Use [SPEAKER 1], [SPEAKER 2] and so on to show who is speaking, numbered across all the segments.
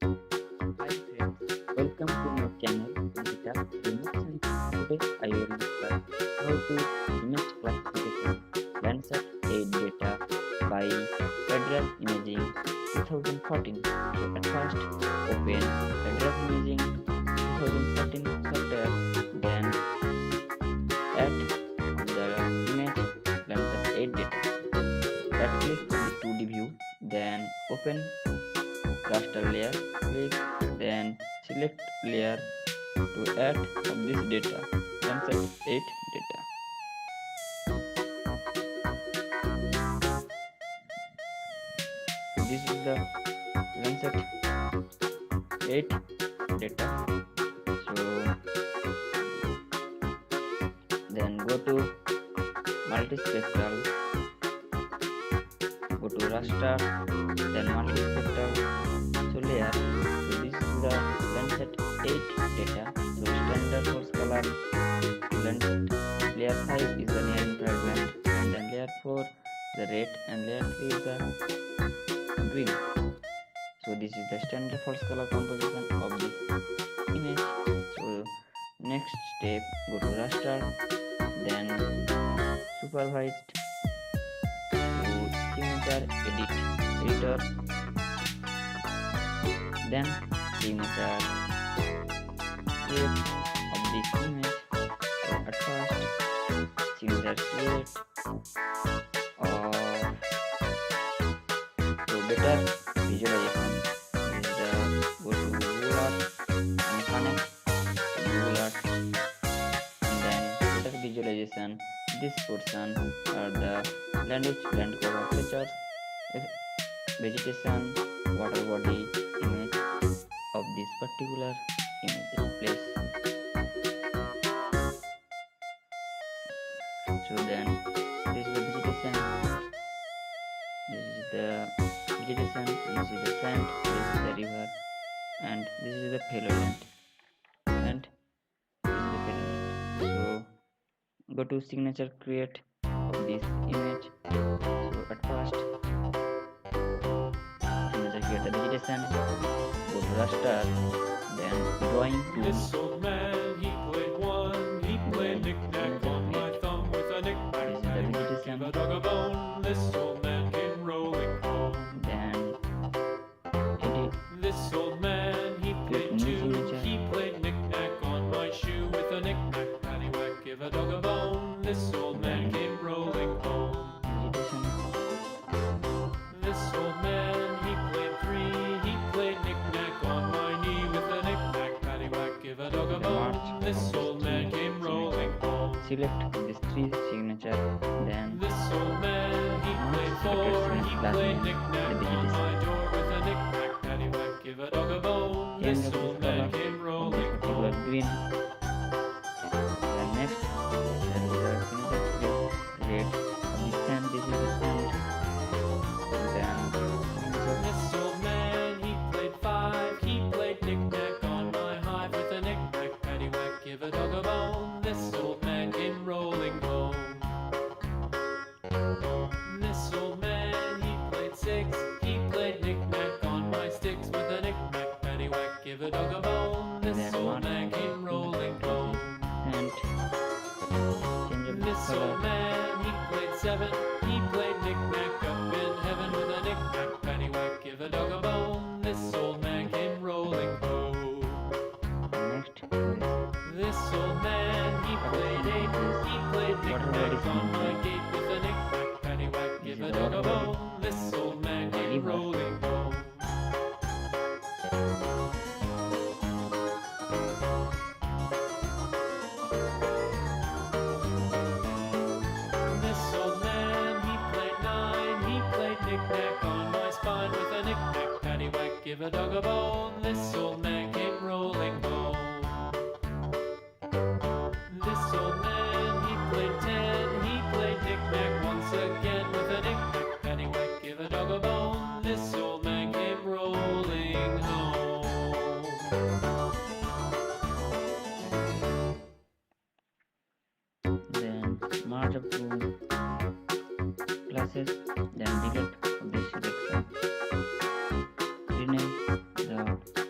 [SPEAKER 1] Hi friends, welcome to my channel Digital Remote Science. Today I will discuss how to image classification Landsat 8 data by ERDAS Imaging 2014. So at first open ERDAS Imaging 2014 software, then add on the image Landsat 8 data. Right click on the 2D view, then open raster layer, click, then select layer to add of this data, Landsat 8 data. So this is the Landsat 8 data. So then go to multispectral, go to raster, then multispectral, so layer. So this is the Landsat 8 data. So standard source color, Landsat layer 5 is the near infrared band, and then layer 4 the red, and layer 3 is the green. So this is the standard false color composition of this image. So next step, go to raster, then supervised, to signature editor, then signature create of this image. So at first signature create of, so better visualization is the go to Google Earth and connect to Google Earth, and then better visualization. This portion are the land cover features, vegetation, water body image of this particular image place. So then this is the vegetation, this is the vegetation, this is the sand, this is the river, and this is the fallow land, and this is the fallow land. So go to signature create of this image. So at first signature create the vegetation, go to raster, then drawing to
[SPEAKER 2] This old man, he played one, he played knick-knack on my thumb with a knick-knack, paddywhack, give a dog a bone. This old man came rolling home.
[SPEAKER 1] then edit.
[SPEAKER 2] This old man, he played two, he played knick-knack on my shoe with a knick-knack, paddywhack, give a dog a bone. This old man came rolling home. This old man, he played three, he played knick-knack on my knee with a knick-knack, paddywhack, give a dog a bone. This old man came rolling home.
[SPEAKER 1] Select these three signature, then
[SPEAKER 2] This old man, he played four, he played knick-knack on my door with a knick-knack, paddywhack, give a dog a bone.
[SPEAKER 1] change
[SPEAKER 2] This
[SPEAKER 1] of
[SPEAKER 2] old
[SPEAKER 1] this
[SPEAKER 2] man
[SPEAKER 1] color
[SPEAKER 2] came
[SPEAKER 1] of
[SPEAKER 2] rolling
[SPEAKER 1] this particular
[SPEAKER 2] home.
[SPEAKER 1] green. Then next, then we are signature red of the sand. This is the sand. Then signature
[SPEAKER 2] This old man, he played five, he played knick-knack on my hive with a knick-knack, paddywhack, give a dog a bone. This old man came rolling home. This old man, he played six, he played knick-knack on my sticks with a knick-knack, paddywhack, give a dog a bone. This old man came rolling home.
[SPEAKER 1] and change of this
[SPEAKER 2] This old
[SPEAKER 1] color.
[SPEAKER 2] man, he played seven, he played knick-knack up in heaven with a knick-knack, paddywhack, give a dog a bone. This old man came rolling home.
[SPEAKER 1] Next,
[SPEAKER 2] This old man, he played eight, he played knick-knack on my gate with a knick-knack, paddywhack, give a dog a bone. This old man came rolling home. This old man, he played nine, he played knick-knack on my spine with a knick-knack, paddywhack, give a dog a bone. This old man came rolling home. This old man, he played ten, he played knick-knack once again with a knick-knack, paddywhack, give a dog a bone. This old man came rolling home.
[SPEAKER 1] then merge up to classes, then delete of this selection. Rename the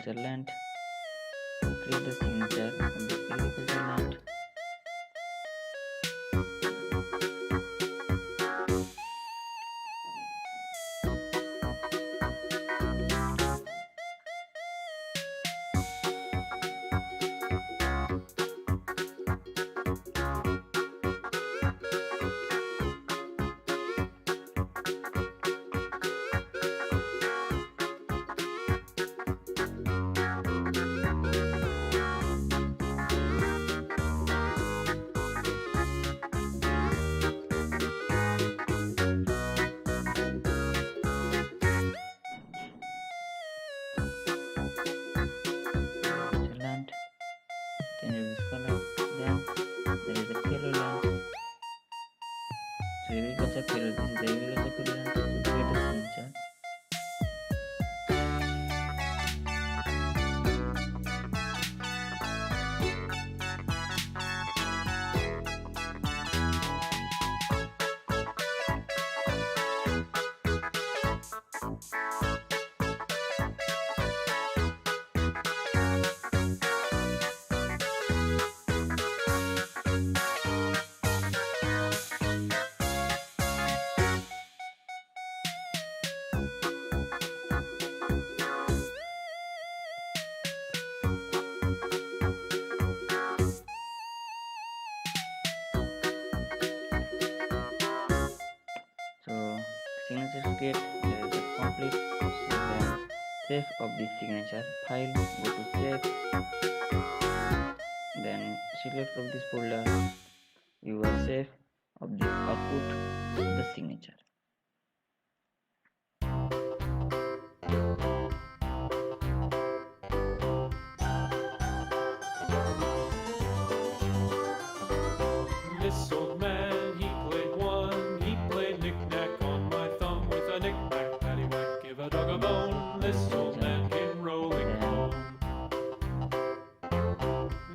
[SPEAKER 1] signature length. Create the signature of the agriculture land. Land. Change this color. Then there is a yellow land. So agriculture period. This is the agriculture period. So create a signature. So signature create. There is a complete. So then save of this signature file. Go to save. Then select from this folder your save of the output of the signature.
[SPEAKER 2] This old man, he played one. He played knick-knack on my thumb with a knick-knack, paddywhack, give a dog a bone. This old man came rolling home.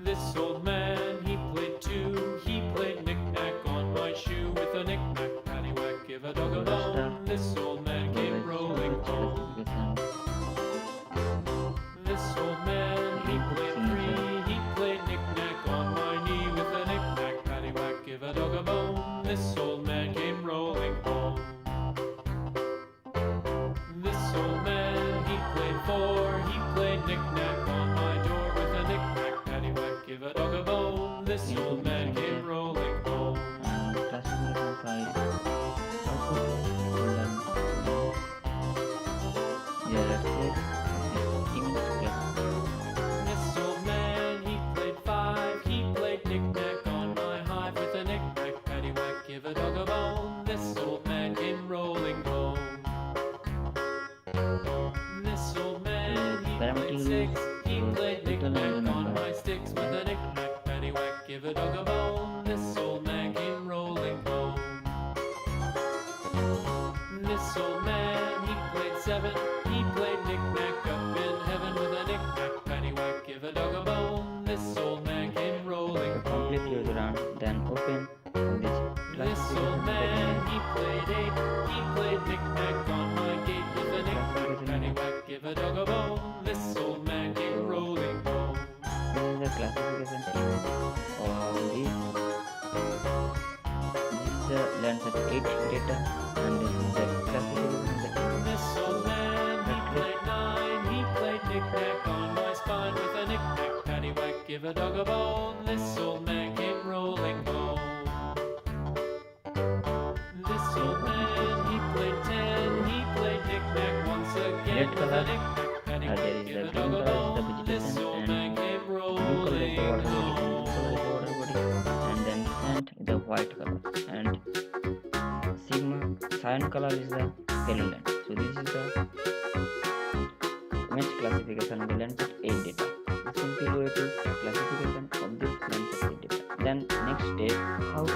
[SPEAKER 2] This old man, he played two. He played knick-knack on my shoe with a knick-knack, paddywhack, give a dog a bone. This old man came rolling home. This old man, he played three. He played knick-knack on my knee with a knick-knack, paddywhack, give a dog a bone. This old man came rolling home. This old man, he played four. He played knick-knack on my door with a knick-knack, paddywhack, give a dog a bone. This old man came rolling home.
[SPEAKER 1] Classification file. Output folder. Here let's save image class.
[SPEAKER 2] This old man, he played five. He played knick-knack on my hive with a knick-knack, paddywhack, give a dog a bone. This old man came rolling home. This old man, he played six. He played knick-knack on my sticks with a knick-knack, paddywhack, give a dog a bone. This old man came rolling home. This old man, he played seven. He played knick-knack up in heaven with a knick-knack, paddywhack, give a dog a bone. This old man came rolling
[SPEAKER 1] Complete
[SPEAKER 2] home.
[SPEAKER 1] your round. Then open this
[SPEAKER 2] This old man, he played eight. He played knick-knack on my gate with a knick-knack, paddywhack, give a dog a bone. This old man came rolling home.
[SPEAKER 1] This is the classification image of this is the Landsat 8 data, and this is the classification of the image.
[SPEAKER 2] This old man, he played nine. He played knick-knack on my spine with a knick-knack, paddywhack, give a dog a bone. This old man came rolling home. This old man, he played ten. He played knick-knack once again
[SPEAKER 1] Red
[SPEAKER 2] with
[SPEAKER 1] color.
[SPEAKER 2] a knick-knack,
[SPEAKER 1] There
[SPEAKER 2] paddywhack,
[SPEAKER 1] is
[SPEAKER 2] give
[SPEAKER 1] the
[SPEAKER 2] a
[SPEAKER 1] green
[SPEAKER 2] dog a
[SPEAKER 1] color is the
[SPEAKER 2] bone. This
[SPEAKER 1] vegetation,
[SPEAKER 2] old
[SPEAKER 1] and
[SPEAKER 2] man came
[SPEAKER 1] blue color is the
[SPEAKER 2] rolling
[SPEAKER 1] water body,
[SPEAKER 2] home.
[SPEAKER 1] and then sand is the white color, and cyan color is the yellow land. So this is the image classification of the Landsat 8 data. The simple way to classification of this Landsat 8 data. Then next step, how to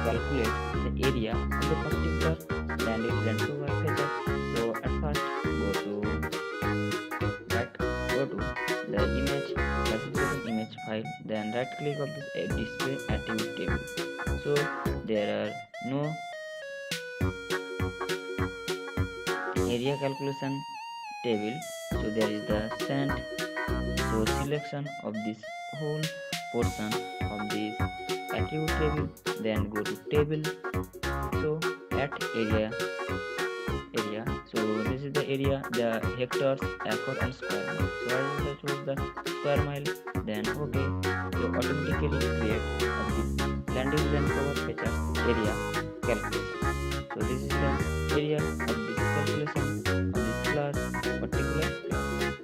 [SPEAKER 1] calculate the area of the particular land is land surface. So at first go to the image classification image file, then right click on this display attribute table. So there are no area calculation table, so there is the sand So selection of this whole portion of this attribute table, then go to table. So at area, so this is the area, the hectares, acre and square mile. So I will choose the square mile, then okay. So automatically create of this land use and cover features area calculation. So this is the area of this calculation of this class, particular class.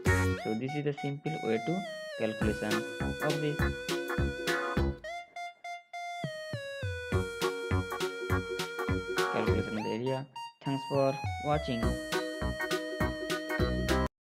[SPEAKER 1] So this is the simple way to calculation of this. Calculation of the area. Thanks for watching.